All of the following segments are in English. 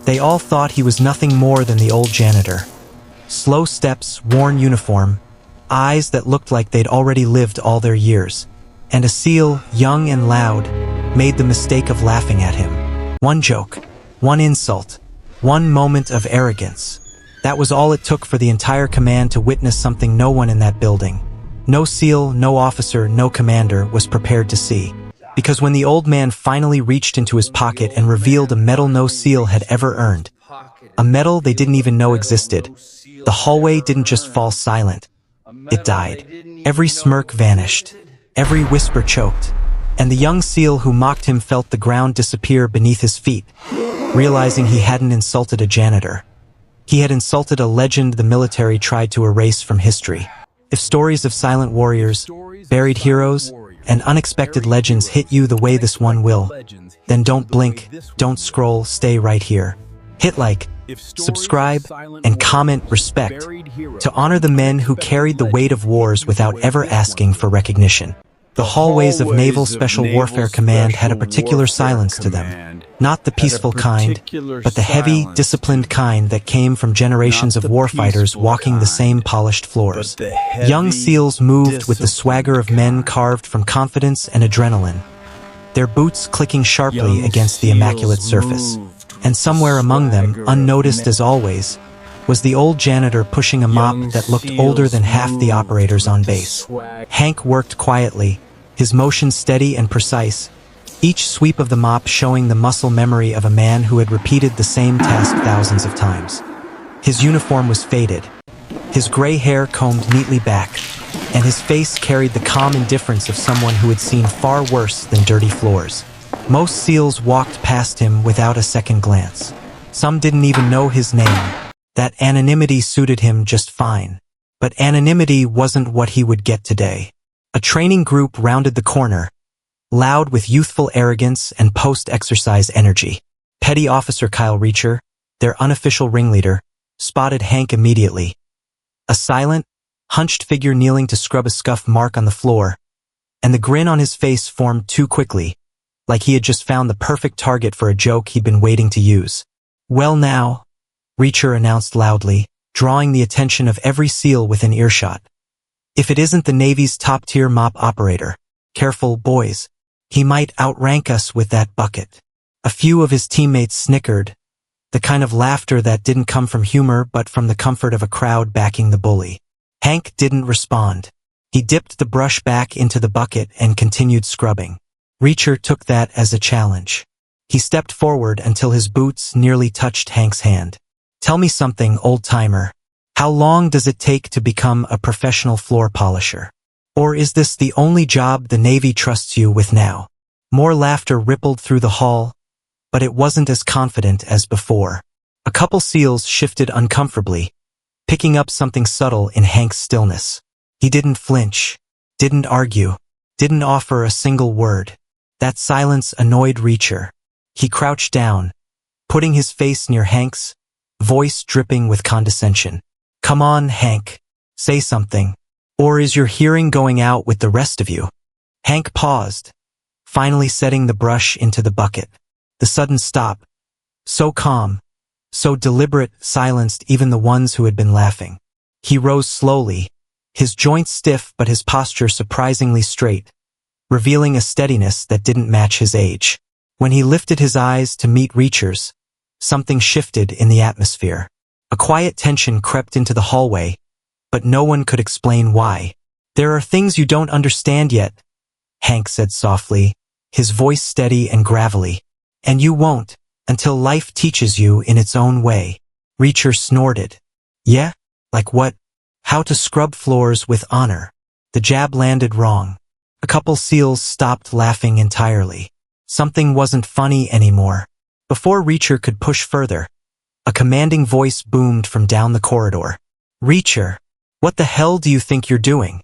They all thought he was nothing more than the old janitor. Slow steps, worn uniform, eyes that looked like they'd already lived all their years, and a seal, young and loud, made the mistake of laughing at him. One joke, one insult, one moment of arrogance. That was all it took for the entire command to witness something no one in that building, no SEAL, no officer, no commander, was prepared to see. Because when the old man finally reached into his pocket and revealed a medal no SEAL had ever earned, a medal they didn't even know existed, the hallway didn't just fall silent. It died. Every smirk vanished. Every whisper choked. And the young SEAL who mocked him felt the ground disappear beneath his feet, realizing he hadn't insulted a janitor. He had insulted a legend the military tried to erase from history. If stories of silent warriors, buried heroes, and unexpected legends hit you the way this one will, then don't blink, don't scroll, stay right here. Hit like, subscribe, and comment respect to honor the men who carried the weight of wars without ever asking for recognition. The hallways of Naval Special Warfare Command had a particular silence to them. Not the peaceful kind, but the heavy, disciplined kind that came from generations of warfighters walking the same polished floors. Young SEALs moved with the swagger of men carved from confidence and adrenaline, their boots clicking sharply against the immaculate surface. And somewhere among them, unnoticed as always, was the old janitor pushing a mop that looked older than half the operators on base. Hank worked quietly, his motion steady and precise, each sweep of the mop showing the muscle memory of a man who had repeated the same task thousands of times. His uniform was faded, his gray hair combed neatly back, and his face carried the calm indifference of someone who had seen far worse than dirty floors. Most SEALs walked past him without a second glance. Some didn't even know his name. That anonymity suited him just fine. But anonymity wasn't what he would get today. A training group rounded the corner, loud with youthful arrogance and post-exercise energy. Petty Officer Kyle Reacher, their unofficial ringleader, spotted Hank immediately. A silent, hunched figure kneeling to scrub a scuff mark on the floor, and the grin on his face formed too quickly, like he had just found the perfect target for a joke he'd been waiting to use. "Well now," Reacher announced loudly, drawing the attention of every SEAL within earshot. "If it isn't the Navy's top-tier mop operator, careful, boys. He might outrank us with that bucket." A few of his teammates snickered, the kind of laughter that didn't come from humor but from the comfort of a crowd backing the bully. Hank didn't respond. He dipped the brush back into the bucket and continued scrubbing. Reacher took that as a challenge. He stepped forward until his boots nearly touched Hank's hand. "Tell me something, old-timer. How long does it take to become a professional floor polisher? Or is this the only job the Navy trusts you with now?" More laughter rippled through the hall, but it wasn't as confident as before. A couple SEALs shifted uncomfortably, picking up something subtle in Hank's stillness. He didn't flinch, didn't argue, didn't offer a single word. That silence annoyed Reacher. He crouched down, putting his face near Hank's, voice dripping with condescension. "Come on, Hank, say something. Or is your hearing going out with the rest of you?" Hank paused, finally setting the brush into the bucket. The sudden stop, so calm, so deliberate, silenced even the ones who had been laughing. He rose slowly, his joints stiff but his posture surprisingly straight, revealing a steadiness that didn't match his age. When he lifted his eyes to meet Reacher's, something shifted in the atmosphere. A quiet tension crept into the hallway, but no one could explain why. "There are things you don't understand yet," Hank said softly, his voice steady and gravelly. "And you won't, until life teaches you in its own way." Reacher snorted. "Yeah? Like what?" "How to scrub floors with honor." The jab landed wrong. A couple SEALs stopped laughing entirely. Something wasn't funny anymore. Before Reacher could push further, a commanding voice boomed from down the corridor. "Reacher, what the hell do you think you're doing?"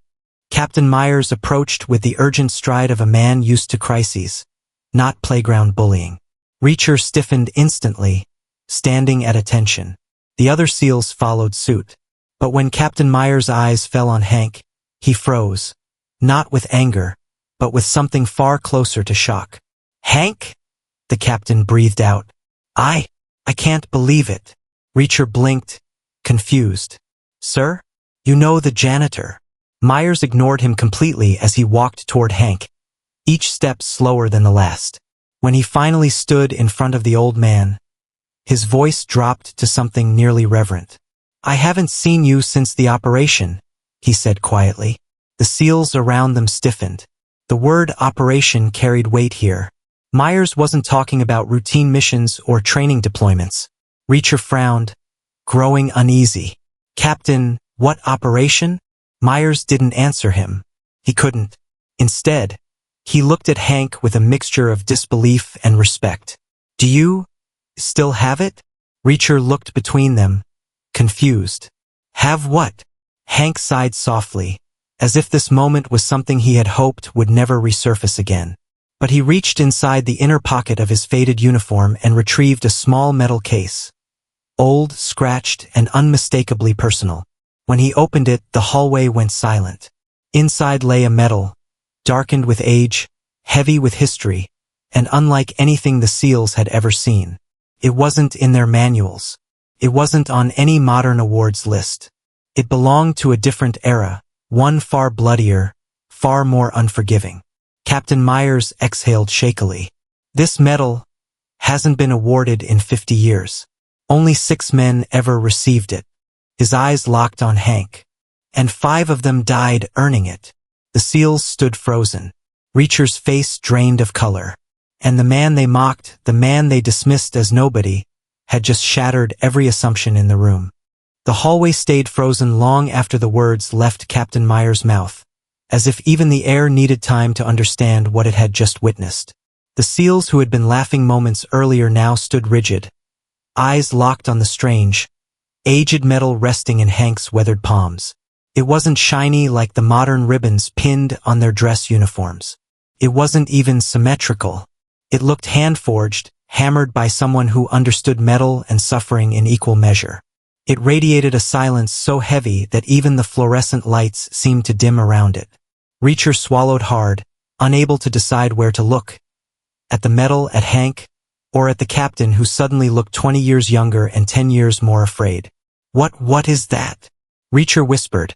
Captain Myers approached with the urgent stride of a man used to crises, not playground bullying. Reacher stiffened instantly, standing at attention. The other SEALs followed suit. But when Captain Myers' eyes fell on Hank, he froze, not with anger, but with something far closer to shock. "Hank?" the captain breathed out. I I can't believe it. Reacher blinked, confused. Sir? You know the janitor. Myers ignored him completely as he walked toward Hank, each step slower than the last. When he finally stood in front of the old man, his voice dropped to something nearly reverent. I haven't seen you since the operation, he said quietly. The seals around them stiffened. The word operation carried weight here. Myers wasn't talking about routine missions or training deployments. Reacher frowned, growing uneasy. Captain, what operation? Myers didn't answer him. He couldn't. Instead, he looked at Hank with a mixture of disbelief and respect. Do you still have it? Reacher looked between them, confused. Have what? Hank sighed softly, as if this moment was something he had hoped would never resurface again. But he reached inside the inner pocket of his faded uniform and retrieved a small metal case. Old, scratched, and unmistakably personal. When he opened it, the hallway went silent. Inside lay a metal, darkened with age, heavy with history, and unlike anything the SEALs had ever seen. It wasn't in their manuals. It wasn't on any modern awards list. It belonged to a different era, one far bloodier, far more unforgiving. Captain Myers exhaled shakily. This medal hasn't been awarded in 50 years. Only 6 men ever received it. His eyes locked on Hank. And 5 of them died earning it. The SEALs stood frozen. Reacher's face drained of color. And the man they mocked, the man they dismissed as nobody, had just shattered every assumption in the room. The hallway stayed frozen long after the words left Captain Myers' mouth, as if even the air needed time to understand what it had just witnessed. The SEALs who had been laughing moments earlier now stood rigid, eyes locked on the strange, aged metal resting in Hank's weathered palms. It wasn't shiny like the modern ribbons pinned on their dress uniforms. It wasn't even symmetrical. It looked hand-forged, hammered by someone who understood metal and suffering in equal measure. It radiated a silence so heavy that even the fluorescent lights seemed to dim around it. Reacher swallowed hard, unable to decide where to look. At the metal, at Hank, or at the captain who suddenly looked 20 years younger and 10 years more afraid. What is that? Reacher whispered,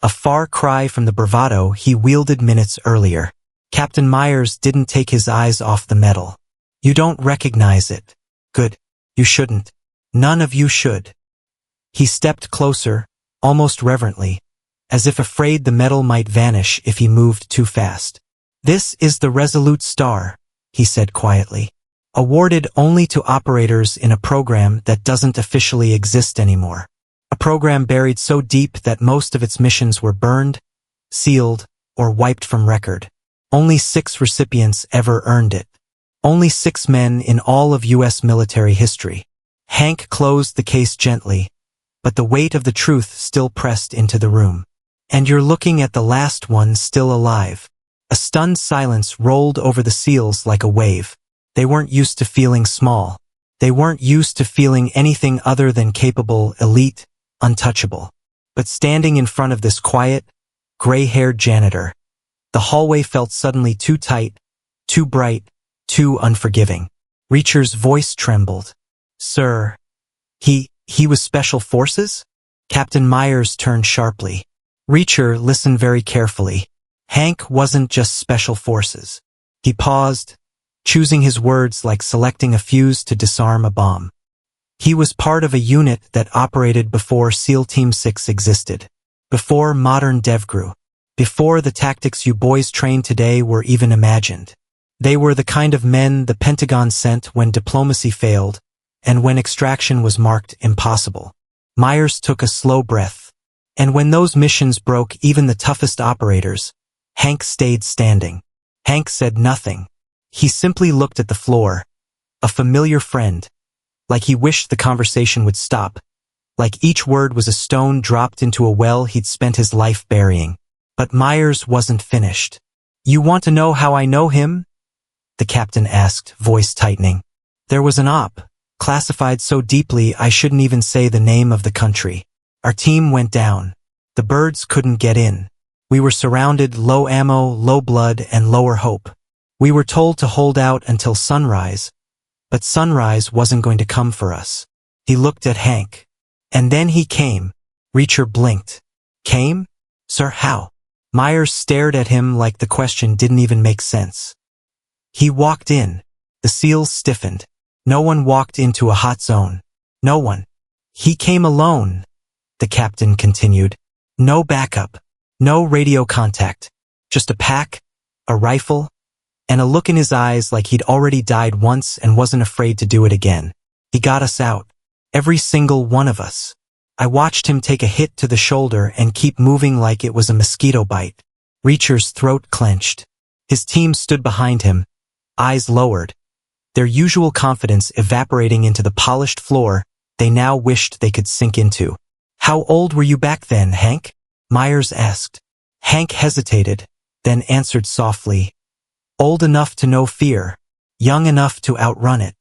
a far cry from the bravado he wielded minutes earlier. Captain Myers didn't take his eyes off the metal. You don't recognize it. Good. You shouldn't. None of you should. He stepped closer, almost reverently, as if afraid the metal might vanish if he moved too fast. This is the Resolute Star, he said quietly. Awarded only to operators in a program that doesn't officially exist anymore. A program buried so deep that most of its missions were burned, sealed, or wiped from record. Only 6 recipients ever earned it. Only 6 men in all of U.S. military history. Hank closed the case gently, but the weight of the truth still pressed into the room. And you're looking at the last one still alive. A stunned silence rolled over the SEALs like a wave. They weren't used to feeling small. They weren't used to feeling anything other than capable, elite, untouchable. But standing in front of this quiet, gray-haired janitor, the hallway felt suddenly too tight, too bright, too unforgiving. Reacher's voice trembled. Sir, he was Special Forces? Captain Myers turned sharply. Reacher listened very carefully. Hank wasn't just Special Forces. He paused, choosing his words like selecting a fuse to disarm a bomb. He was part of a unit that operated before SEAL Team 6 existed, before modern DevGru, before the tactics you boys train today were even imagined. They were the kind of men the Pentagon sent when diplomacy failed and when extraction was marked impossible. Myers took a slow breath. And when those missions broke even the toughest operators, Hank stayed standing. Hank said nothing. He simply looked at the floor, a familiar friend, like he wished the conversation would stop, like each word was a stone dropped into a well he'd spent his life burying. But Myers wasn't finished. You want to know how I know him? The captain asked, voice tightening. There was an op, classified so deeply I shouldn't even say the name of the country. Our team went down. The birds couldn't get in. We were surrounded, low ammo, low blood, and lower hope. We were told to hold out until sunrise, But sunrise wasn't going to come for us. He looked at Hank. And then he came. Reacher blinked. Came? Sir, how? Myers stared at him like the question didn't even make sense. He walked in. The seals stiffened. No one walked into a hot zone. No one. He came alone, the captain continued. No backup. No radio contact. Just a pack, a rifle, and a look in his eyes like he'd already died once and wasn't afraid to do it again. He got us out. Every single one of us. I watched him take a hit to the shoulder and keep moving like it was a mosquito bite. Reacher's throat clenched. His team stood behind him, eyes lowered, their usual confidence evaporating into the polished floor they now wished they could sink into. How old were you back then, Hank? Myers asked. Hank hesitated, then answered softly. Old enough to know fear, young enough to outrun it.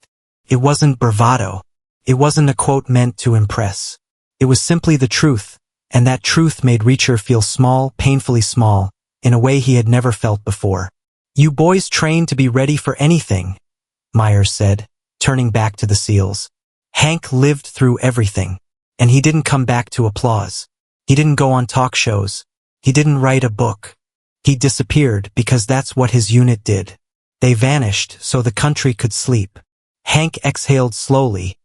It wasn't bravado. It wasn't a quote meant to impress. It was simply the truth, and that truth made Reacher feel small, painfully small, in a way he had never felt before. You boys trained to be ready for anything, Myers said, turning back to the SEALs. Hank lived through everything, and he didn't come back to applause. He didn't go on talk shows. He didn't write a book. He disappeared because that's what his unit did. They vanished so the country could sleep. Hank exhaled slowly,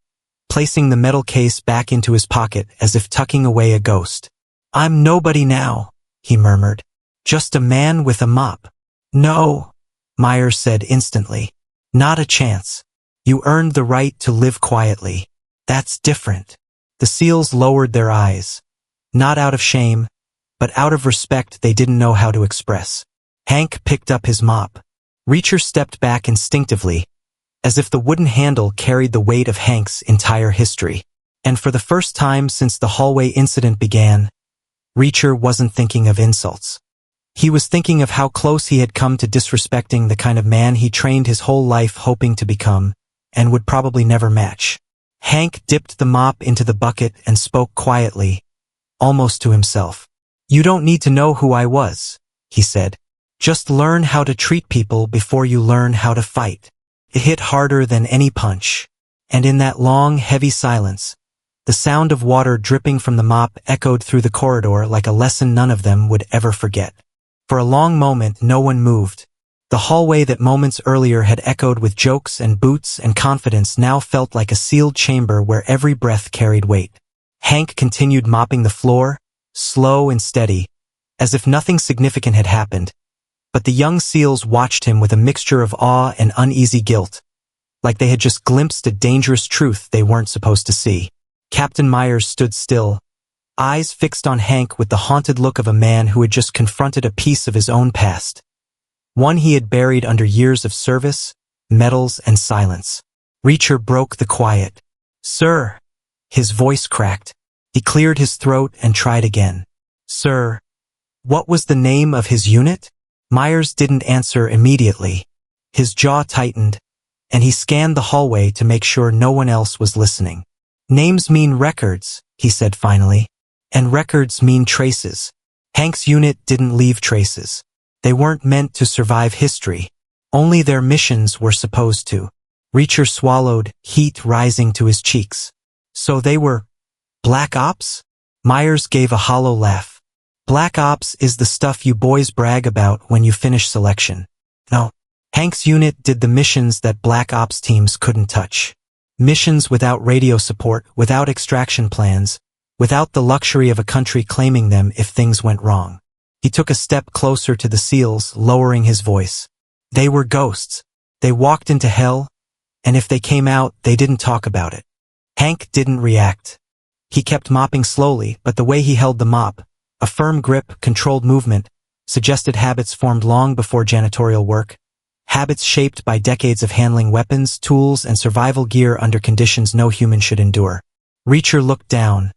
placing the metal case back into his pocket as if tucking away a ghost. I'm nobody now, he murmured. Just a man with a mop. No, Myers said instantly. Not a chance. You earned the right to live quietly. That's different. The SEALs lowered their eyes. Not out of shame, but out of respect they didn't know how to express. Hank picked up his mop. Reacher stepped back instinctively, as if the wooden handle carried the weight of Hank's entire history. And for the first time since the hallway incident began, Reacher wasn't thinking of insults. He was thinking of how close he had come to disrespecting the kind of man he trained his whole life hoping to become, and would probably never match. Hank dipped the mop into the bucket and spoke quietly, almost to himself. You don't need to know who I was, he said. Just learn how to treat people before you learn how to fight. It hit harder than any punch. And in that long, heavy silence, the sound of water dripping from the mop echoed through the corridor like a lesson none of them would ever forget. For a long moment, no one moved. The hallway that moments earlier had echoed with jokes and boots and confidence now felt like a sealed chamber where every breath carried weight. Hank continued mopping the floor, slow and steady, as if nothing significant had happened, but the young SEALs watched him with a mixture of awe and uneasy guilt, like they had just glimpsed a dangerous truth they weren't supposed to see. Captain Myers stood still, eyes fixed on Hank with the haunted look of a man who had just confronted a piece of his own past. One he had buried under years of service, medals, and silence. Reacher broke the quiet. Sir. His voice cracked. He cleared his throat and tried again. Sir. What was the name of his unit? Myers didn't answer immediately. His jaw tightened, and he scanned the hallway to make sure no one else was listening. Names mean records, he said finally. And records mean traces. Hank's unit didn't leave traces. They weren't meant to survive history. Only their missions were supposed to. Reacher swallowed, heat rising to his cheeks. So they were Black Ops? Myers gave a hollow laugh. Black Ops is the stuff you boys brag about when you finish selection. No. Hank's unit did the missions that Black Ops teams couldn't touch. Missions without radio support, without extraction plans, without the luxury of a country claiming them if things went wrong. He took a step closer to the SEALs, lowering his voice. They were ghosts. They walked into hell, and if they came out, they didn't talk about it. Hank didn't react. He kept mopping slowly, but the way he held the mop, a firm grip, controlled movement, suggested habits formed long before janitorial work, habits shaped by decades of handling weapons, tools, and survival gear under conditions no human should endure. Reacher looked down,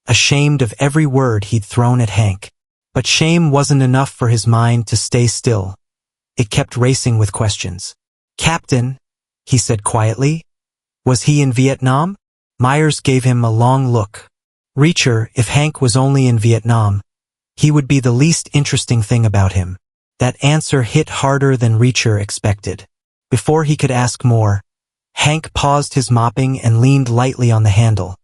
ashamed of every word he'd thrown at Hank. But shame wasn't enough for his mind to stay still. It kept racing with questions. Captain, he said quietly, was he in Vietnam? Myers gave him a long look. Reacher, if Hank was only in Vietnam, he would be the least interesting thing about him. That answer hit harder than Reacher expected. Before he could ask more, Hank paused his mopping and leaned lightly on the handle,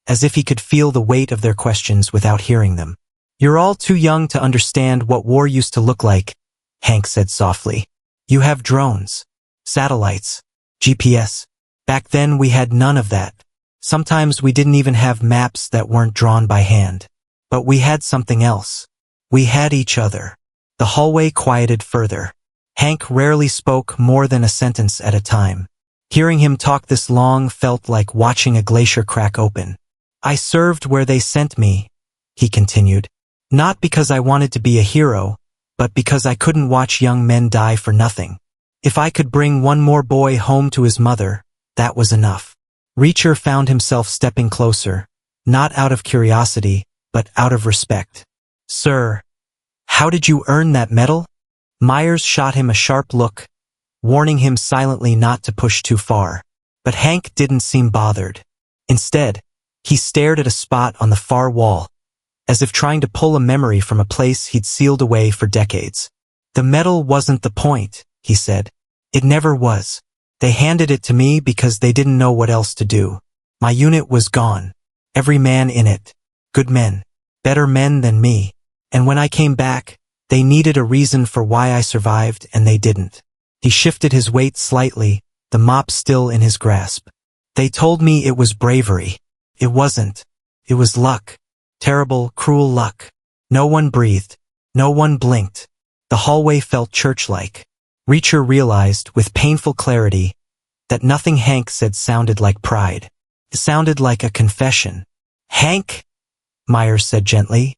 as if he could feel the weight of their questions without hearing them. "You're all too young to understand what war used to look like," Hank said softly. "You have drones, satellites, GPS. Back then we had none of that. Sometimes we didn't even have maps that weren't drawn by hand. But we had something else. We had each other." The hallway quieted further. Hank rarely spoke more than a sentence at a time. Hearing him talk this long felt like watching a glacier crack open. "I served where they sent me," he continued. "Not because I wanted to be a hero, but because I couldn't watch young men die for nothing. If I could bring one more boy home to his mother, that was enough." Reacher found himself stepping closer, not out of curiosity, but out of respect. "Sir, how did you earn that medal?" Myers shot him a sharp look, warning him silently not to push too far. But Hank didn't seem bothered. Instead, he stared at a spot on the far wall, as if trying to pull a memory from a place he'd sealed away for decades. "The medal wasn't the point," he said. "It never was. They handed it to me because they didn't know what else to do. My unit was gone. Every man in it. Good men. Better men than me. And when I came back, they needed a reason for why I survived, and they didn't." He shifted his weight slightly, the mop still in his grasp. "They told me it was bravery. It wasn't. It was luck. Terrible, cruel luck. No one breathed. No one blinked." The hallway felt church-like. Reacher realized, with painful clarity, that nothing Hank said sounded like pride. It sounded like a confession. "Hank," Myers said gently,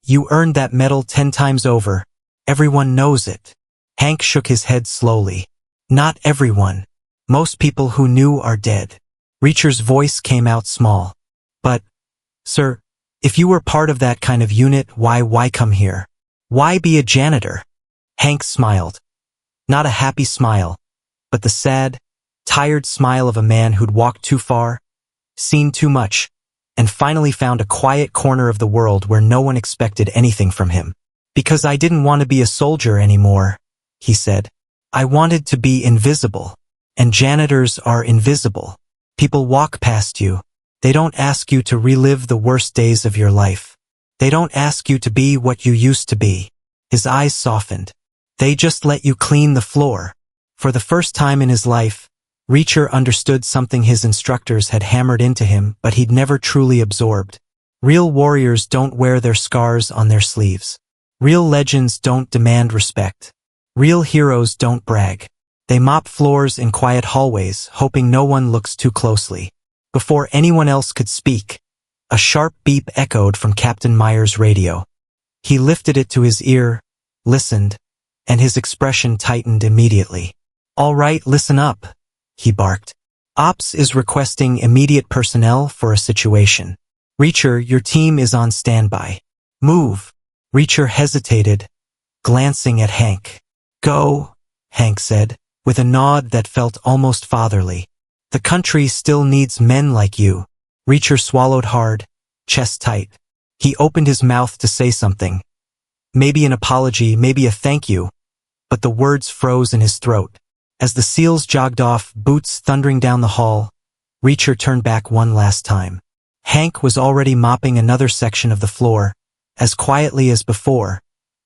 "you earned that medal 10 times over. Everyone knows it." Hank shook his head slowly. "Not everyone. Most people who knew are dead." Reacher's voice came out small. "But, sir, if you were part of that kind of unit, why come here? Why be a janitor?" Hank smiled. Not a happy smile, but the sad, tired smile of a man who'd walked too far, seen too much, and finally found a quiet corner of the world where no one expected anything from him. "Because I didn't want to be a soldier anymore," he said. "I wanted to be invisible. And janitors are invisible. People walk past you. They don't ask you to relive the worst days of your life. They don't ask you to be what you used to be." His eyes softened. "They just let you clean the floor." For the first time in his life, Reacher understood something his instructors had hammered into him, but he'd never truly absorbed. Real warriors don't wear their scars on their sleeves. Real legends don't demand respect. Real heroes don't brag. They mop floors in quiet hallways, hoping no one looks too closely. Before anyone else could speak, a sharp beep echoed from Captain Myers' radio. He lifted it to his ear, listened, and his expression tightened immediately. "All right, listen up," he barked. "Ops is requesting immediate personnel for a situation. Reacher, your team is on standby. Move." Reacher hesitated, glancing at Hank. "Go," Hank said, with a nod that felt almost fatherly. "The country still needs men like you." Reacher swallowed hard, chest tight. He opened his mouth to say something. Maybe an apology, maybe a thank you, but the words froze in his throat. As the SEALs jogged off, boots thundering down the hall, Reacher turned back one last time. Hank was already mopping another section of the floor, as quietly as before,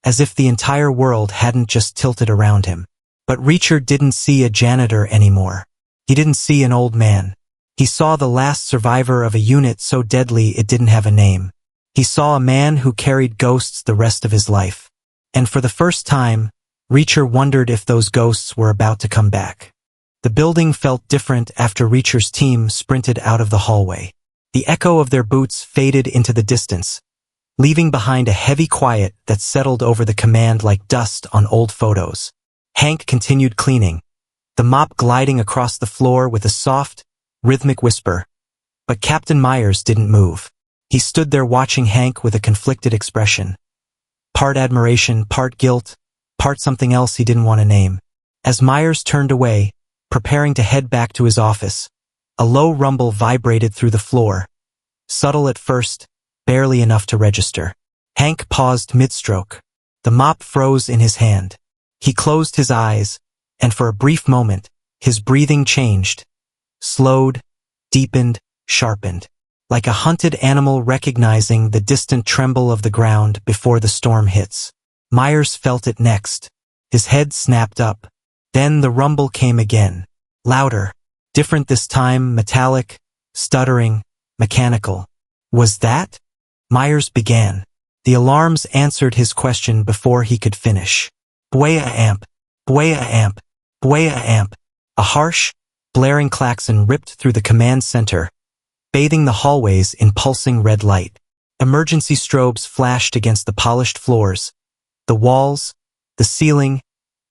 as if the entire world hadn't just tilted around him. But Reacher didn't see a janitor anymore. He didn't see an old man. He saw the last survivor of a unit so deadly it didn't have a name. He saw a man who carried ghosts the rest of his life. And for the first time, Reacher wondered if those ghosts were about to come back. The building felt different after Reacher's team sprinted out of the hallway. The echo of their boots faded into the distance, leaving behind a heavy quiet that settled over the command like dust on old photos. Hank continued cleaning, the mop gliding across the floor with a soft, rhythmic whisper. But Captain Myers didn't move. He stood there watching Hank with a conflicted expression. Part admiration, part guilt, part something else he didn't want to name. As Myers turned away, preparing to head back to his office, a low rumble vibrated through the floor. Subtle at first, barely enough to register. Hank paused mid-stroke. The mop froze in his hand. He closed his eyes, and for a brief moment, his breathing changed, slowed, deepened, sharpened, like a hunted animal recognizing the distant tremble of the ground before the storm hits. Myers felt it next. His head snapped up. Then the rumble came again. Louder. Different this time, metallic, stuttering, mechanical. Was that? Myers began. The alarms answered his question before he could finish. Buea amp. Buea amp. Buea amp. A harsh, blaring klaxon ripped through the command center, bathing the hallways in pulsing red light. Emergency strobes flashed against the polished floors, the walls, the ceiling,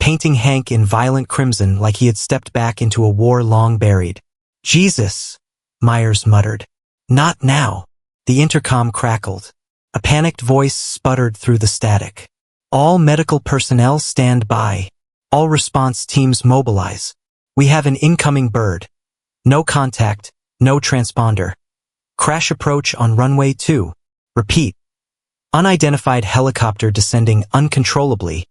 painting Hank in violent crimson like he had stepped back into a war long buried. Jesus, Myers muttered. Not now. The intercom crackled. A panicked voice sputtered through the static. All medical personnel stand by. All response teams mobilize. We have an incoming bird. No contact, no transponder. Crash approach on runway 2. Repeat. Unidentified helicopter descending uncontrollably.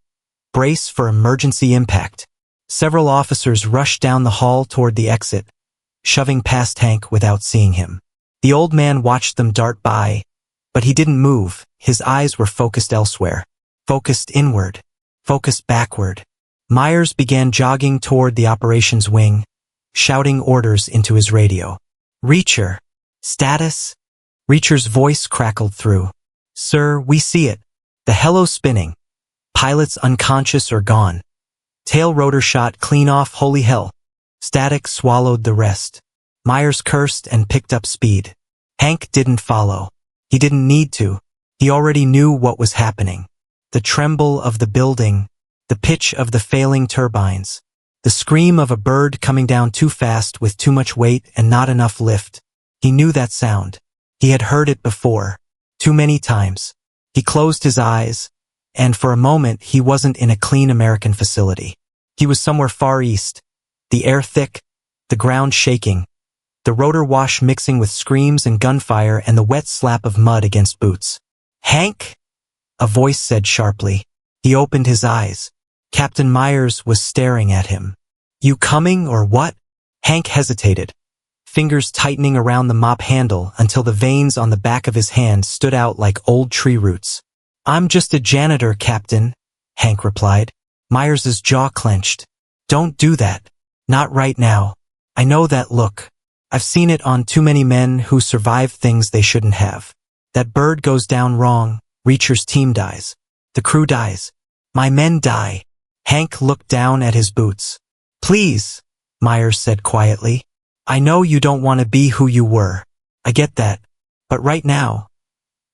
Brace for emergency impact. Several officers rushed down the hall toward the exit, shoving past Hank without seeing him. The old man watched them dart by, but he didn't move. His eyes were focused elsewhere. Focused inward. Focused backward. Myers began jogging toward the operations wing, shouting orders into his radio. Reacher. Status? Reacher's voice crackled through. Sir, we see it. The helo spinning. Pilots unconscious or gone. Tail rotor shot clean off, holy hell. Static swallowed the rest. Myers cursed and picked up speed. Hank didn't follow. He didn't need to. He already knew what was happening. The tremble of the building, the pitch of the failing turbines, the scream of a bird coming down too fast with too much weight and not enough lift. He knew that sound. He had heard it before. Too many times. He closed his eyes, and for a moment he wasn't in a clean American facility. He was somewhere far east. The air thick, the ground shaking, the rotor wash mixing with screams and gunfire and the wet slap of mud against boots. Hank? A voice said sharply. He opened his eyes. Captain Myers was staring at him. You coming or what? Hank hesitated, fingers tightening around the mop handle until the veins on the back of his hand stood out like old tree roots. I'm just a janitor, Captain, Hank replied. Myers's jaw clenched. Don't do that. Not right now. I know that look. I've seen it on too many men who survive things they shouldn't have. That bird goes down wrong. Reacher's team dies. The crew dies. My men die. Hank looked down at his boots. Please, Myers said quietly. I know you don't want to be who you were. I get that. But right now,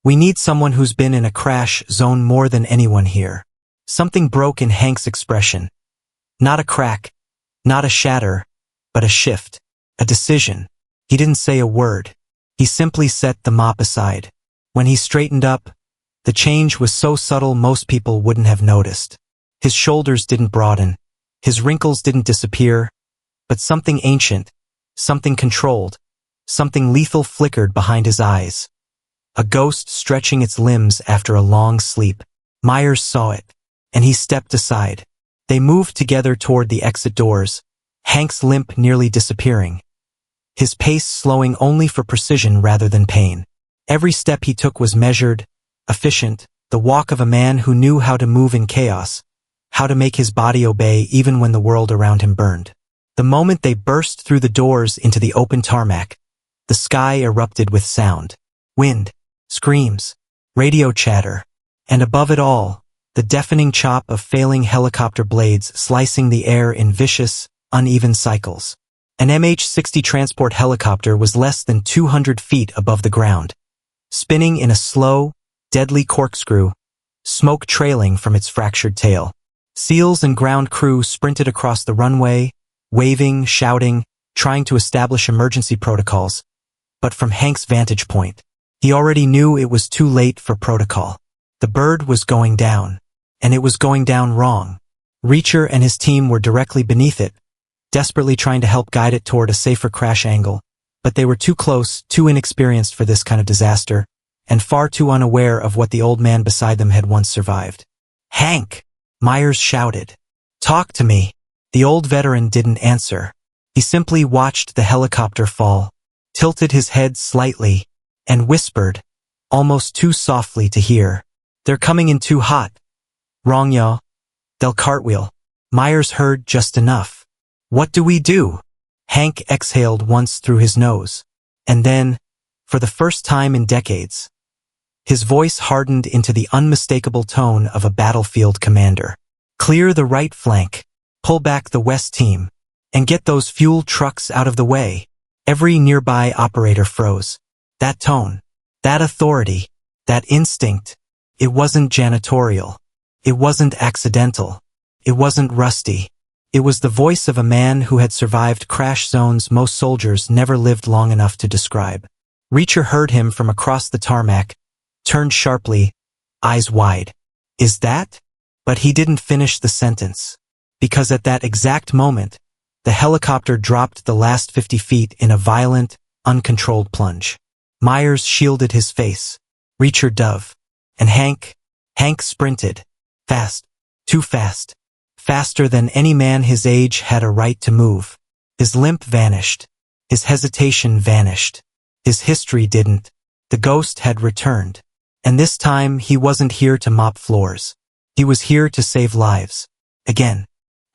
we need someone who's been in a crash zone more than anyone here. Something broke in Hank's expression. Not a crack, not a shatter, but a shift, a decision. He didn't say a word. He simply set the mop aside. When he straightened up, the change was so subtle most people wouldn't have noticed. His shoulders didn't broaden. His wrinkles didn't disappear. But something ancient, something controlled, something lethal flickered behind his eyes. A ghost stretching its limbs after a long sleep. Myers saw it, and he stepped aside. They moved together toward the exit doors, Hank's limp nearly disappearing, his pace slowing only for precision rather than pain. Every step he took was measured, efficient, the walk of a man who knew how to move in chaos, how to make his body obey even when the world around him burned. The moment they burst through the doors into the open tarmac, the sky erupted with sound. Wind, screams, radio chatter, and above it all, the deafening chop of failing helicopter blades slicing the air in vicious, uneven cycles. An MH-60 transport helicopter was less than 200 feet above the ground, spinning in a slow, deadly corkscrew, smoke trailing from its fractured tail. SEALs and ground crew sprinted across the runway, waving, shouting, trying to establish emergency protocols. But from Hank's vantage point, he already knew it was too late for protocol. The bird was going down, and it was going down wrong. Reacher and his team were directly beneath it, desperately trying to help guide it toward a safer crash angle, but they were too close, too inexperienced for this kind of disaster, and far too unaware of what the old man beside them had once survived. Hank! Myers shouted. Talk to me. The old veteran didn't answer. He simply watched the helicopter fall, tilted his head slightly, and whispered, almost too softly to hear, "They're coming in too hot. Wrong, y'all. They'll cartwheel." Myers heard just enough. "What do we do?" Hank exhaled once through his nose. And then, for the first time in decades, his voice hardened into the unmistakable tone of a battlefield commander. "Clear the right flank, pull back the west team, and get those fuel trucks out of the way." Every nearby operator froze. That tone, that authority, that instinct, it wasn't janitorial. It wasn't accidental. It wasn't rusty. It was the voice of a man who had survived crash zones most soldiers never lived long enough to describe. Reacher heard him from across the tarmac, turned sharply, eyes wide. "Is that?" But he didn't finish the sentence. Because at that exact moment, the helicopter dropped the last 50 feet in a violent, uncontrolled plunge. Myers shielded his face. Reacher dove. And Hank sprinted. Fast. Too fast. Faster than any man his age had a right to move. His limp vanished. His hesitation vanished. His history didn't. The ghost had returned. And this time he wasn't here to mop floors. He was here to save lives. Again.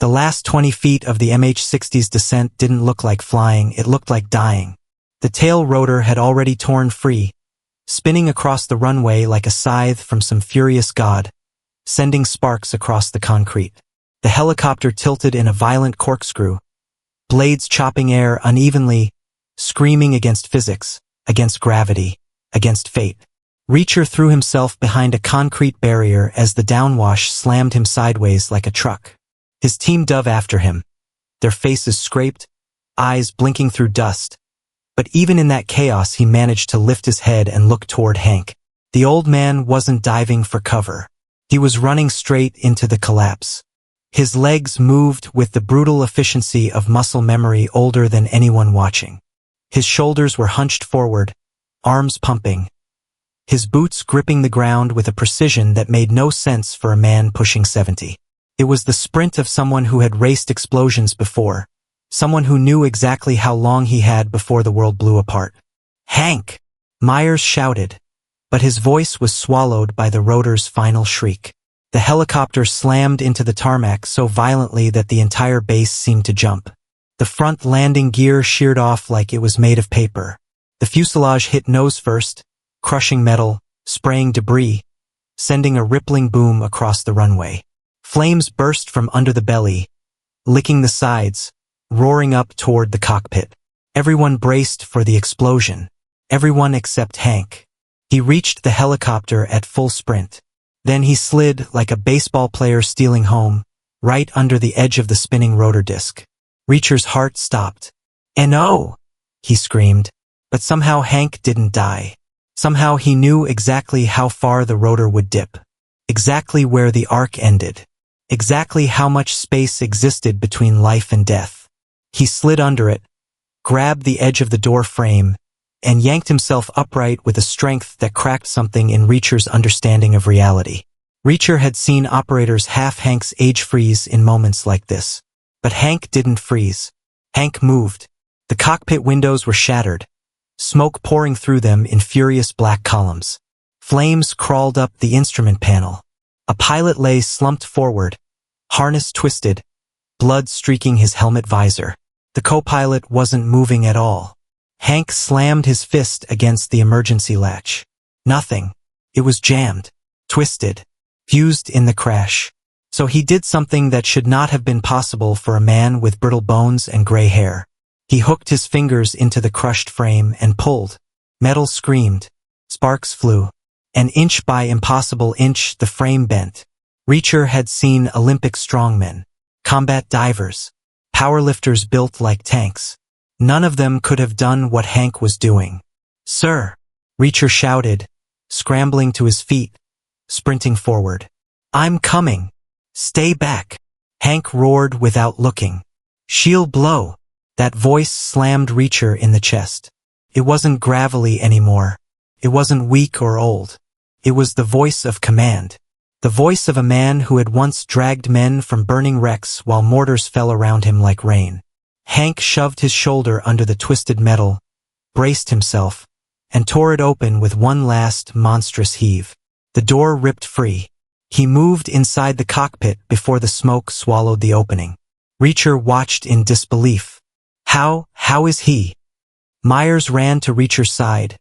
The last 20 feet of the MH-60's descent didn't look like flying, it looked like dying. The tail rotor had already torn free, spinning across the runway like a scythe from some furious god, sending sparks across the concrete. The helicopter tilted in a violent corkscrew, blades chopping air unevenly, screaming against physics, against gravity, against fate. Reacher threw himself behind a concrete barrier as the downwash slammed him sideways like a truck. His team dove after him, their faces scraped, eyes blinking through dust. But even in that chaos he managed to lift his head and look toward Hank. The old man wasn't diving for cover. He was running straight into the collapse. His legs moved with the brutal efficiency of muscle memory older than anyone watching. His shoulders were hunched forward, arms pumping. His boots gripping the ground with a precision that made no sense for a man pushing 70. It was the sprint of someone who had raced explosions before, someone who knew exactly how long he had before the world blew apart. "Hank!" Myers shouted, but his voice was swallowed by the rotor's final shriek. The helicopter slammed into the tarmac so violently that the entire base seemed to jump. The front landing gear sheared off like it was made of paper. The fuselage hit nose first, crushing metal, spraying debris, sending a rippling boom across the runway. Flames burst from under the belly, licking the sides, roaring up toward the cockpit. Everyone braced for the explosion. Everyone except Hank. He reached the helicopter at full sprint. Then he slid like a baseball player stealing home, right under the edge of the spinning rotor disc. Reacher's heart stopped. "No!" he screamed. But somehow Hank didn't die. Somehow he knew exactly how far the rotor would dip. Exactly where the arc ended. Exactly how much space existed between life and death. He slid under it, grabbed the edge of the door frame, and yanked himself upright with a strength that cracked something in Reacher's understanding of reality. Reacher had seen operators half Hank's age freeze in moments like this. But Hank didn't freeze. Hank moved. The cockpit windows were shattered, smoke pouring through them in furious black columns. Flames crawled up the instrument panel. A pilot lay slumped forward, harness twisted, blood streaking his helmet visor. The co-pilot wasn't moving at all. Hank slammed his fist against the emergency latch. Nothing. It was jammed, twisted, fused in the crash. So he did something that should not have been possible for a man with brittle bones and gray hair. He hooked his fingers into the crushed frame and pulled. Metal screamed. Sparks flew. An inch by impossible inch the frame bent. Reacher had seen Olympic strongmen, combat divers, powerlifters built like tanks. None of them could have done what Hank was doing. "Sir!" Reacher shouted, scrambling to his feet, sprinting forward. "I'm coming! Stay back!" Hank roared without looking. "She'll blow!" That voice slammed Reacher in the chest. It wasn't gravelly anymore. It wasn't weak or old. It was the voice of command. The voice of a man who had once dragged men from burning wrecks while mortars fell around him like rain. Hank shoved his shoulder under the twisted metal, braced himself, and tore it open with one last monstrous heave. The door ripped free. He moved inside the cockpit before the smoke swallowed the opening. Reacher watched in disbelief. How is he? Myers ran to Reacher's side,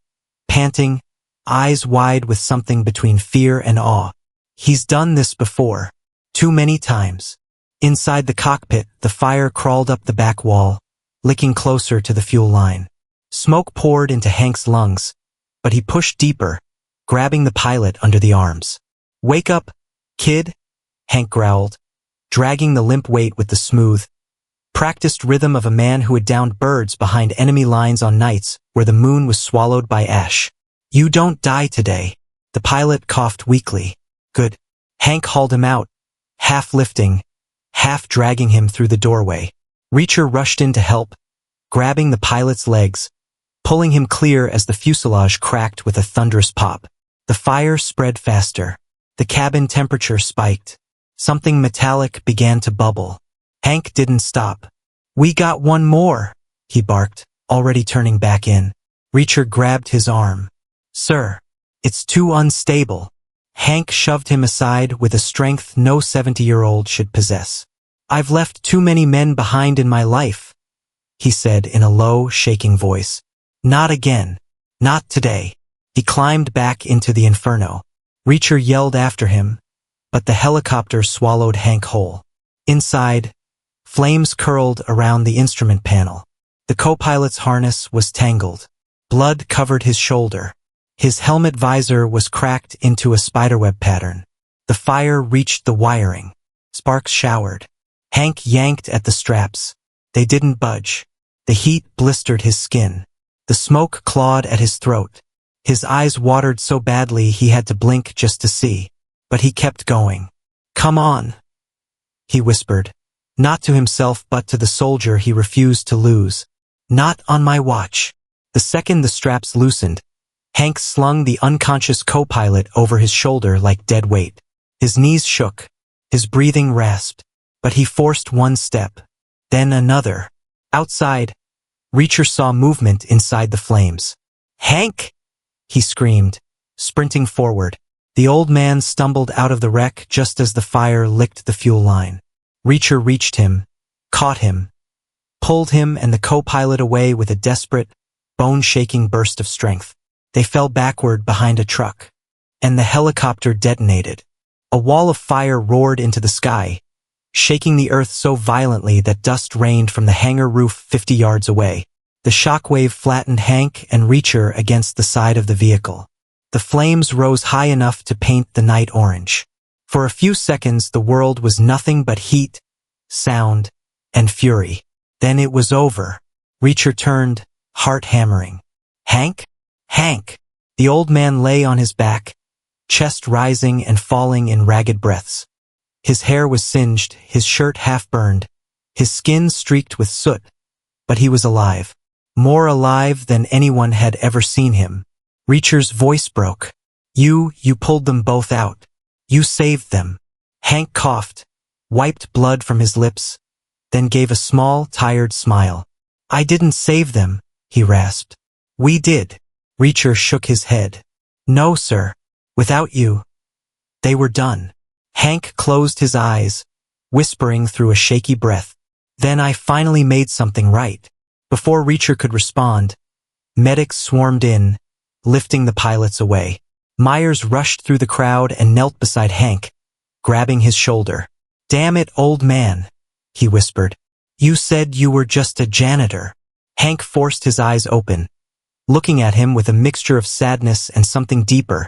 panting, eyes wide with something between fear and awe. He's done this before. Too many times. Inside the cockpit, the fire crawled up the back wall, licking closer to the fuel line. Smoke poured into Hank's lungs, but he pushed deeper, grabbing the pilot under the arms. "Wake up, kid," Hank growled, dragging the limp weight with the smooth, practiced rhythm of a man who had downed birds behind enemy lines on nights where the moon was swallowed by ash. "You don't die today." The pilot coughed weakly. "Good." Hank hauled him out, half lifting, half dragging him through the doorway. Reacher rushed in to help, grabbing the pilot's legs, pulling him clear as the fuselage cracked with a thunderous pop. The fire spread faster. The cabin temperature spiked. Something metallic began to bubble. Hank didn't stop. "We got one more," he barked, already turning back in. Reacher grabbed his arm. "Sir, it's too unstable." Hank shoved him aside with a strength no 70-year-old should possess. "I've left too many men behind in my life," he said in a low, shaking voice. "Not again. Not today." He climbed back into the inferno. Reacher yelled after him, but the helicopter swallowed Hank whole. Inside, flames curled around the instrument panel. The co-pilot's harness was tangled. Blood covered his shoulder. His helmet visor was cracked into a spiderweb pattern. The fire reached the wiring. Sparks showered. Hank yanked at the straps. They didn't budge. The heat blistered his skin. The smoke clawed at his throat. His eyes watered so badly he had to blink just to see. But he kept going. "Come on," he whispered, not to himself but to the soldier he refused to lose. "Not on my watch." The second the straps loosened, Hank slung the unconscious co-pilot over his shoulder like dead weight. His knees shook, his breathing rasped, but he forced one step, then another. Outside, Reacher saw movement inside the flames. "Hank!" he screamed, sprinting forward. The old man stumbled out of the wreck just as the fire licked the fuel line. Reacher reached him, caught him, pulled him and the co-pilot away with a desperate, bone-shaking burst of strength. They fell backward behind a truck, and the helicopter detonated. A wall of fire roared into the sky, shaking the earth so violently that dust rained from the hangar roof 50 yards away. The shockwave flattened Hank and Reacher against the side of the vehicle. The flames rose high enough to paint the night orange. For a few seconds the world was nothing but heat, sound, and fury. Then it was over. Reacher turned, heart hammering. "Hank? Hank!" The old man lay on his back, chest rising and falling in ragged breaths. His hair was singed, his shirt half-burned, his skin streaked with soot, but he was alive. More alive than anyone had ever seen him. Reacher's voice broke. You pulled them both out. You saved them." Hank coughed, wiped blood from his lips, then gave a small, tired smile. "I didn't save them," he rasped. "We did." Reacher shook his head. "No, sir. Without you, they were done." Hank closed his eyes, whispering through a shaky breath. "Then I finally made something right." Before Reacher could respond, medics swarmed in, lifting the pilots away. Myers rushed through the crowd and knelt beside Hank, grabbing his shoulder. "Damn it, old man," he whispered. "You said you were just a janitor." Hank forced his eyes open, looking at him with a mixture of sadness and something deeper,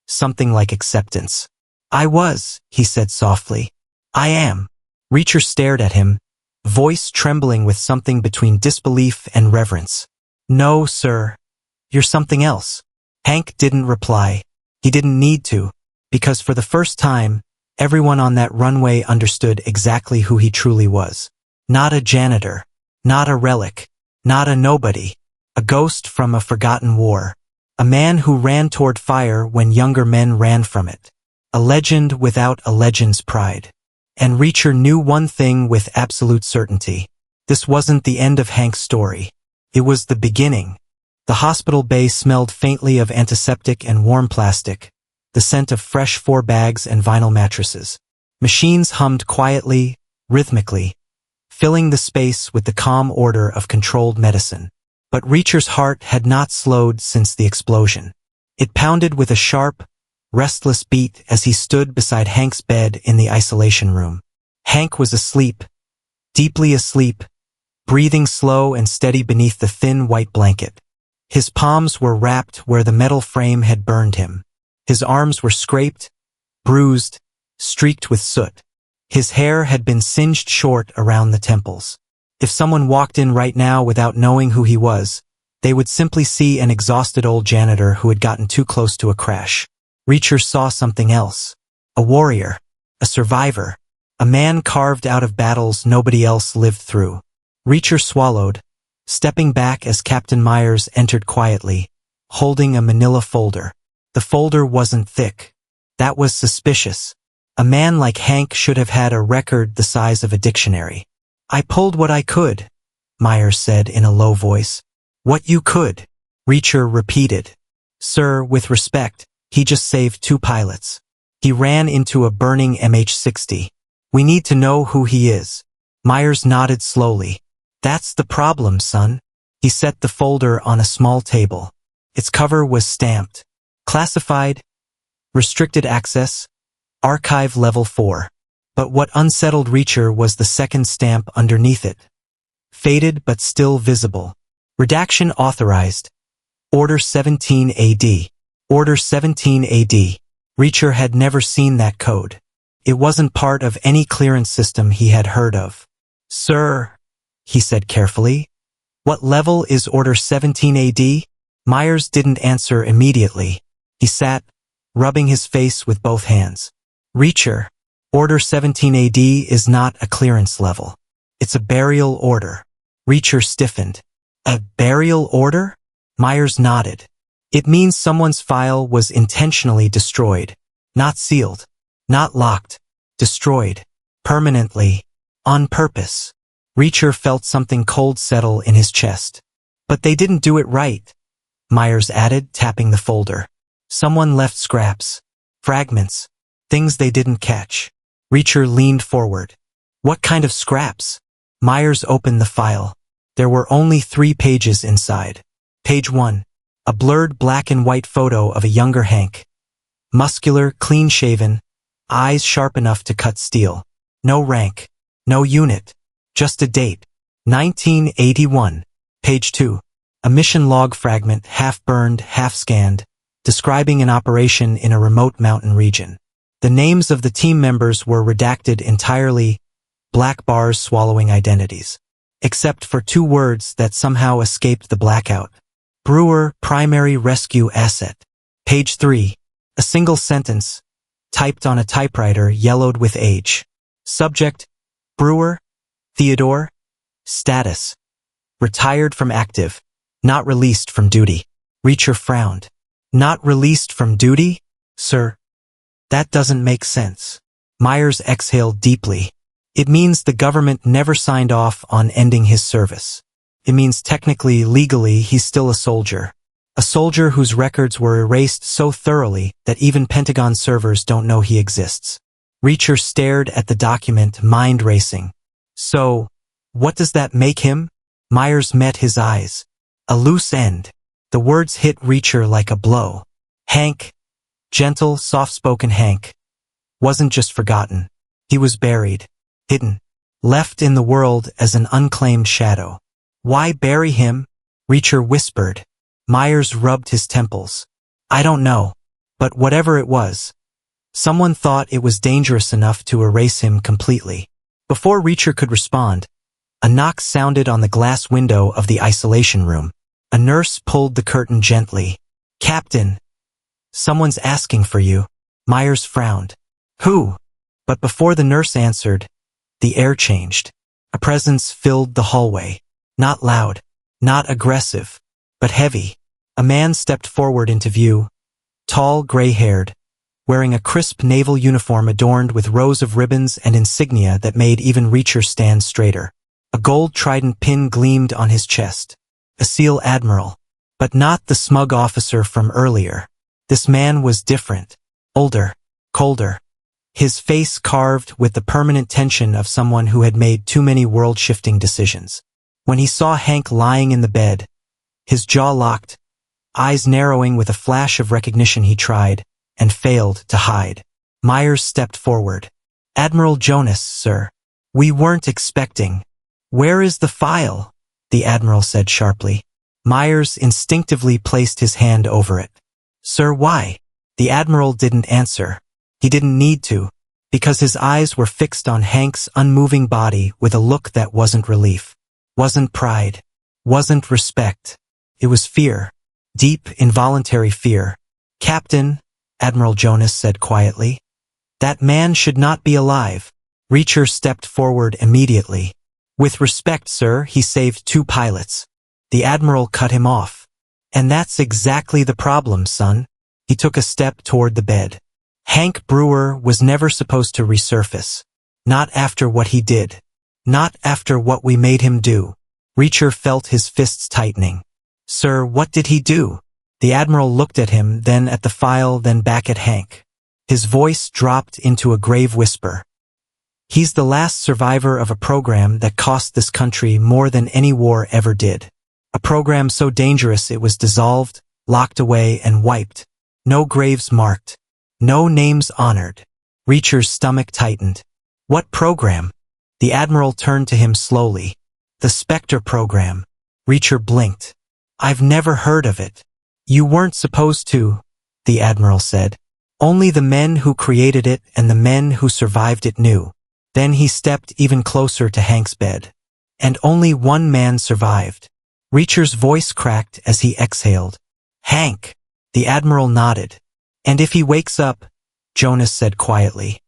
something like acceptance. "I was," he said softly. "I am." Reacher stared at him, voice trembling with something between disbelief and reverence. "No, sir. You're something else." Hank didn't reply. He didn't need to, because for the first time, everyone on that runway understood exactly who he truly was. Not a janitor, not a relic, not a nobody, a ghost from a forgotten war, a man who ran toward fire when younger men ran from it, a legend without a legend's pride. And Reacher knew one thing with absolute certainty. This wasn't the end of Hank's story. It was the beginning. The hospital bay smelled faintly of antiseptic and warm plastic, the scent of fresh 4-bags and vinyl mattresses. Machines hummed quietly, rhythmically, filling the space with the calm order of controlled medicine. But Reacher's heart had not slowed since the explosion. It pounded with a sharp, restless beat as he stood beside Hank's bed in the isolation room. Hank was asleep, deeply asleep, breathing slow and steady beneath the thin white blanket. His palms were wrapped where the metal frame had burned him. His arms were scraped, bruised, streaked with soot. His hair had been singed short around the temples. If someone walked in right now without knowing who he was, they would simply see an exhausted old janitor who had gotten too close to a crash. Reacher saw something else. A warrior. A survivor. A man carved out of battles nobody else lived through. Reacher swallowed, stepping back as Captain Myers entered quietly, holding a manila folder. The folder wasn't thick. That was suspicious. A man like Hank should have had a record the size of a dictionary. "I pulled what I could," Myers said in a low voice. "What you could," Reacher repeated. "Sir, with respect, he just saved 2 pilots. He ran into a burning MH-60. We need to know who he is." Myers nodded slowly. "That's the problem, son." He set the folder on a small table. Its cover was stamped. Classified, restricted access, archive level 4. But what unsettled Reacher was the second stamp underneath it. Faded but still visible. Redaction authorized. Order 17 AD. Order 17 AD. Reacher had never seen that code. It wasn't part of any clearance system he had heard of. "Sir," he said carefully, "what level is Order 17 AD? Myers didn't answer immediately. He sat, rubbing his face with both hands. "Reacher, Order 17 AD is not a clearance level. It's a burial order." Reacher stiffened. "A burial order?" Myers nodded. "It means someone's file was intentionally destroyed. Not sealed. Not locked. Destroyed. Permanently. On purpose." Reacher felt something cold settle in his chest. "But they didn't do it right," Myers added, tapping the folder. "Someone left scraps. Fragments. Things they didn't catch." Reacher leaned forward. "What kind of scraps?" Myers opened the file. There were only 3 pages inside. Page 1. A blurred black and white photo of a younger Hank. Muscular, clean-shaven, eyes sharp enough to cut steel. No rank. No unit. Just a date. 1981. Page 2. A mission log fragment, half-burned, half-scanned, describing an operation in a remote mountain region. The names of the team members were redacted entirely, black bars swallowing identities. Except for 2 words that somehow escaped the blackout. Brewer, primary rescue asset. Page 3. A single sentence, typed on a typewriter yellowed with age. Subject, Brewer, Theodore. Status, retired from active, not released from duty. Reacher frowned. "Not released from duty, sir? That doesn't make sense." Myers exhaled deeply. "It means the government never signed off on ending his service. It means technically, legally, he's still a soldier. A soldier whose records were erased so thoroughly that even Pentagon servers don't know he exists." Reacher stared at the document, mind racing. "So, what does that make him?" Myers met his eyes. "A loose end." The words hit Reacher like a blow. Hank, gentle, soft-spoken Hank, wasn't just forgotten. He was buried, hidden, left in the world as an unclaimed shadow. "Why bury him?" Reacher whispered. Myers rubbed his temples. "I don't know. But whatever it was, someone thought it was dangerous enough to erase him completely." Before Reacher could respond, a knock sounded on the glass window of the isolation room. A nurse pulled the curtain gently. "Captain, someone's asking for you." Myers frowned. "Who?" But before the nurse answered, the air changed. A presence filled the hallway. Not loud, not aggressive, but heavy. A man stepped forward into view, tall, gray-haired, wearing a crisp naval uniform adorned with rows of ribbons and insignia that made even Reacher stand straighter. A gold trident pin gleamed on his chest. A SEAL admiral. But not the smug officer from earlier. This man was different. Older. Colder. His face carved with the permanent tension of someone who had made too many world-shifting decisions. When he saw Hank lying in the bed, his jaw locked, eyes narrowing with a flash of recognition, he tried, and failed, to hide. Myers stepped forward. "Admiral Jonas, sir. We weren't expecting." "Where is the file?" the Admiral said sharply. Myers instinctively placed his hand over it. "Sir, why?" The Admiral didn't answer. He didn't need to, because his eyes were fixed on Hank's unmoving body with a look that wasn't relief, wasn't pride, wasn't respect. It was fear. Deep, involuntary fear. "Captain," Admiral Jonas said quietly, "that man should not be alive." Reacher stepped forward immediately. "With respect, sir, he saved 2 pilots. The Admiral cut him off. "And that's exactly the problem, son." He took a step toward the bed. "Hank Brewer was never supposed to resurface. Not after what he did. Not after what we made him do." Reacher felt his fists tightening. "Sir, what did he do?" The Admiral looked at him, then at the file, then back at Hank. His voice dropped into a grave whisper. "He's the last survivor of a program that cost this country more than any war ever did. A program so dangerous it was dissolved, locked away, and wiped. No graves marked. No names honored." Reacher's stomach tightened. "What program?" The Admiral turned to him slowly. "The Specter Program." Reacher blinked. "I've never heard of it." "You weren't supposed to," the Admiral said. "Only the men who created it and the men who survived it knew." Then he stepped even closer to Hank's bed. "And only one man survived." Reacher's voice cracked as he exhaled. "Hank." The Admiral nodded. "And if he wakes up," Jonas said quietly,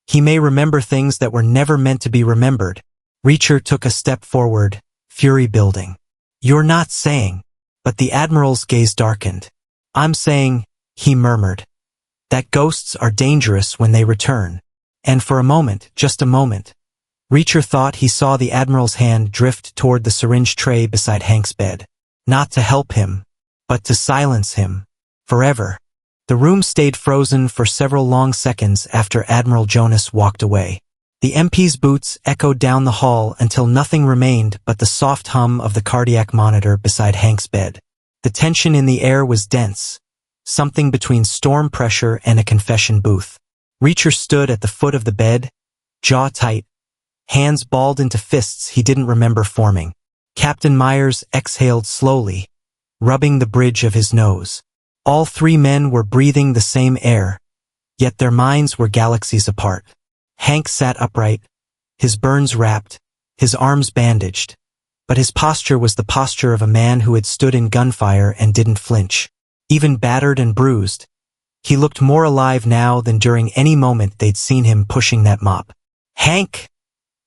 "he may remember things that were never meant to be remembered." Reacher took a step forward, fury building. "You're not saying..." But the Admiral's gaze darkened. "I'm saying," he murmured, "that ghosts are dangerous when they return." And for a moment, just a moment, Reacher thought he saw the Admiral's hand drift toward the syringe tray beside Hank's bed. Not to help him, but to silence him. Forever. The room stayed frozen for several long seconds after Admiral Jonas walked away. The MP's boots echoed down the hall until nothing remained but the soft hum of the cardiac monitor beside Hank's bed. The tension in the air was dense, something between storm pressure and a confession booth. Reacher stood at the foot of the bed, jaw tight, hands balled into fists he didn't remember forming. Captain Myers exhaled slowly, rubbing the bridge of his nose. All 3 men were breathing the same air, yet their minds were galaxies apart. Hank sat upright, his burns wrapped, his arms bandaged, but his posture was the posture of a man who had stood in gunfire and didn't flinch. Even battered and bruised, he looked more alive now than during any moment they'd seen him pushing that mop. "Hank,"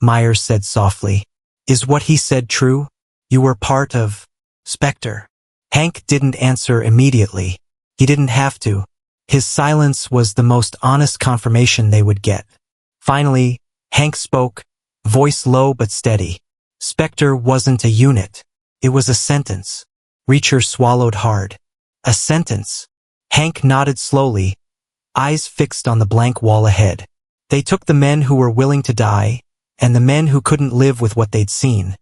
Myers said softly, "is what he said true? You were part of Specter?" Hank didn't answer immediately. He didn't have to. His silence was the most honest confirmation they would get. Finally, Hank spoke, voice low but steady. "Specter wasn't a unit. It was a sentence." Reacher swallowed hard. "A sentence?" Hank nodded slowly, eyes fixed on the blank wall ahead. "They took the men who were willing to die, and the men who couldn't live with what they'd seen,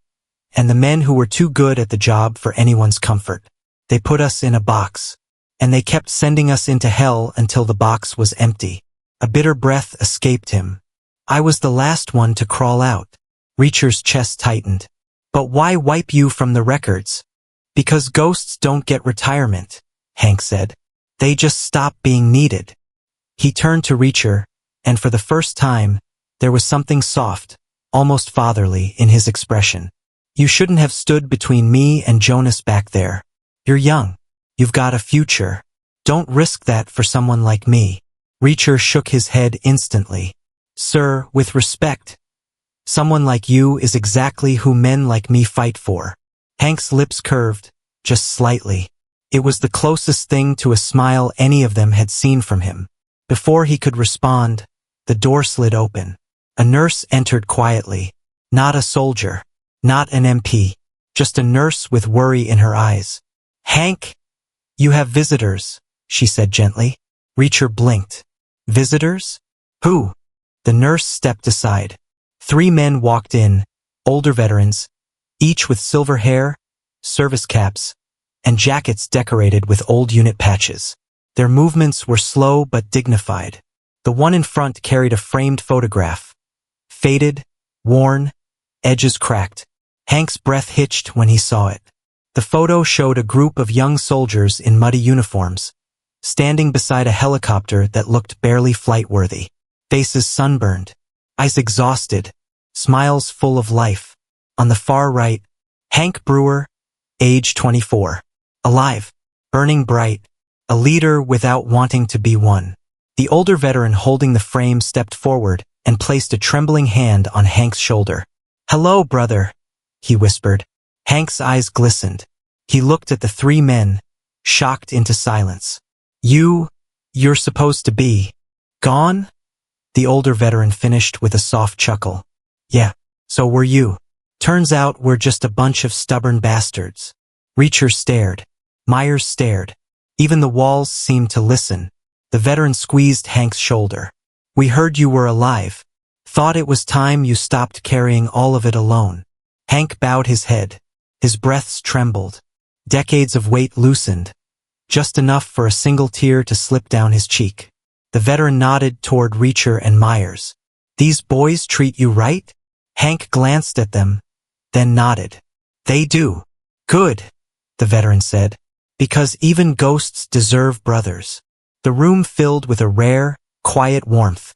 and the men who were too good at the job for anyone's comfort. They put us in a box, and they kept sending us into hell until the box was empty." A bitter breath escaped him. "I was the last one to crawl out." Reacher's chest tightened. "But why wipe you from the records?" "Because ghosts don't get retirement," Hank said. "They just stop being needed." He turned to Reacher, and for the first time, there was something soft, almost fatherly, in his expression. "You shouldn't have stood between me and Jonas back there. You're young. You've got a future. Don't risk that for someone like me." Reacher shook his head instantly. "Sir, with respect, someone like you is exactly who men like me fight for." Hank's lips curved, just slightly. It was the closest thing to a smile any of them had seen from him. Before he could respond, the door slid open. A nurse entered quietly. Not a soldier. Not an MP. Just a nurse with worry in her eyes. "Hank, you have visitors," she said gently. Reacher blinked. "Visitors? Who?" The nurse stepped aside. 3 men walked in, older veterans, each with silver hair, service caps, and jackets decorated with old unit patches. Their movements were slow but dignified. The one in front carried a framed photograph. Faded, worn, edges cracked. Hank's breath hitched when he saw it. The photo showed a group of young soldiers in muddy uniforms, standing beside a helicopter that looked barely flight-worthy. Faces sunburned, eyes exhausted, smiles full of life. On the far right, Hank Brewer, age 24. Alive, burning bright, a leader without wanting to be one. The older veteran holding the frame stepped forward and placed a trembling hand on Hank's shoulder. "Hello, brother," he whispered. Hank's eyes glistened. He looked at the 3 men, shocked into silence. You're supposed to be gone?" The older veteran finished with a soft chuckle. "Yeah, so were you. Turns out we're just a bunch of stubborn bastards." Reacher stared. Myers stared. Even the walls seemed to listen. The veteran squeezed Hank's shoulder. "We heard you were alive. Thought it was time you stopped carrying all of it alone." Hank bowed his head. His breaths trembled. Decades of weight loosened, just enough for a single tear to slip down his cheek. The veteran nodded toward Reacher and Myers. "These boys treat you right?" Hank glanced at them, then nodded. "They do." "Good," the veteran said, "because even ghosts deserve brothers." The room filled with a rare, quiet warmth.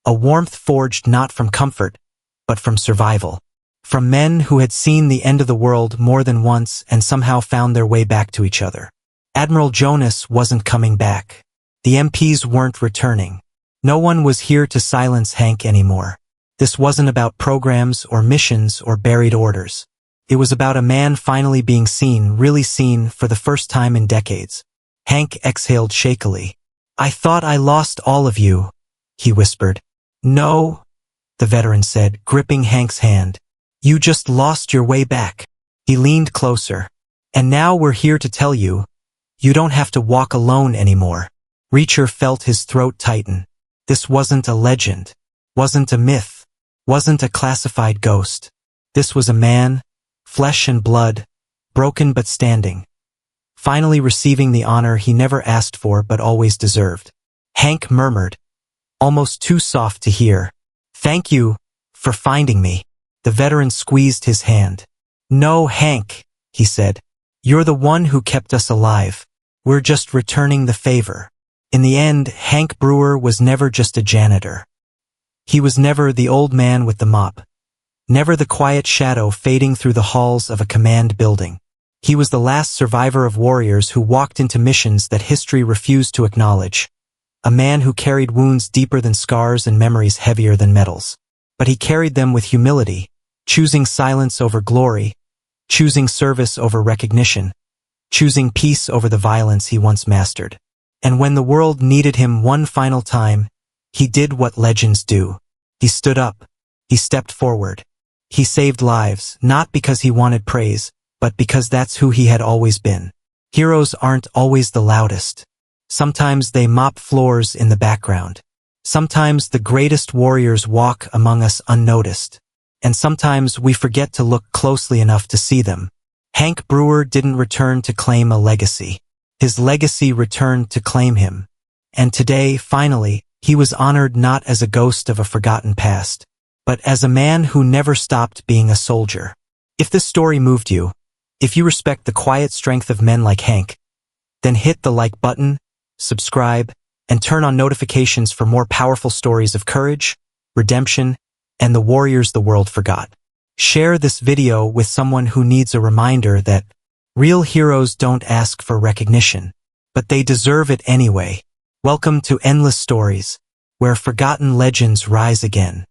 A warmth forged not from comfort, but from survival. From men who had seen the end of the world more than once and somehow found their way back to each other. Admiral Jonas wasn't coming back. The MPs weren't returning. No one was here to silence Hank anymore. This wasn't about programs or missions or buried orders. It was about a man finally being seen, really seen, for the first time in decades. Hank exhaled shakily. "I thought I lost all of you," he whispered. "No," the veteran said, gripping Hank's hand. "You just lost your way back." He leaned closer. "And now we're here to tell you, you don't have to walk alone anymore." Reacher felt his throat tighten. This wasn't a legend, wasn't a myth, wasn't a classified ghost. This was a man, flesh and blood, broken but standing, finally receiving the honor he never asked for but always deserved. Hank murmured, almost too soft to hear, "Thank you for finding me." The veteran squeezed his hand. "No, Hank," he said. "You're the one who kept us alive. We're just returning the favor." In the end, Hank Brewer was never just a janitor. He was never the old man with the mop. Never the quiet shadow fading through the halls of a command building. He was the last survivor of warriors who walked into missions that history refused to acknowledge. A man who carried wounds deeper than scars and memories heavier than metals. But he carried them with humility, choosing silence over glory, choosing service over recognition, choosing peace over the violence he once mastered. And when the world needed him one final time, he did what legends do. He stood up. He stepped forward. He saved lives, not because he wanted praise, but because that's who he had always been. Heroes aren't always the loudest. Sometimes they mop floors in the background. Sometimes the greatest warriors walk among us unnoticed. And sometimes we forget to look closely enough to see them. Hank Brewer didn't return to claim a legacy. His legacy returned to claim him. And today, finally, he was honored not as a ghost of a forgotten past, but as a man who never stopped being a soldier. If this story moved you, if you respect the quiet strength of men like Hank, then hit the like button, subscribe, and turn on notifications for more powerful stories of courage, redemption, and the warriors the world forgot. Share this video with someone who needs a reminder that real heroes don't ask for recognition, but they deserve it anyway. Welcome to Endless Stories, where forgotten legends rise again.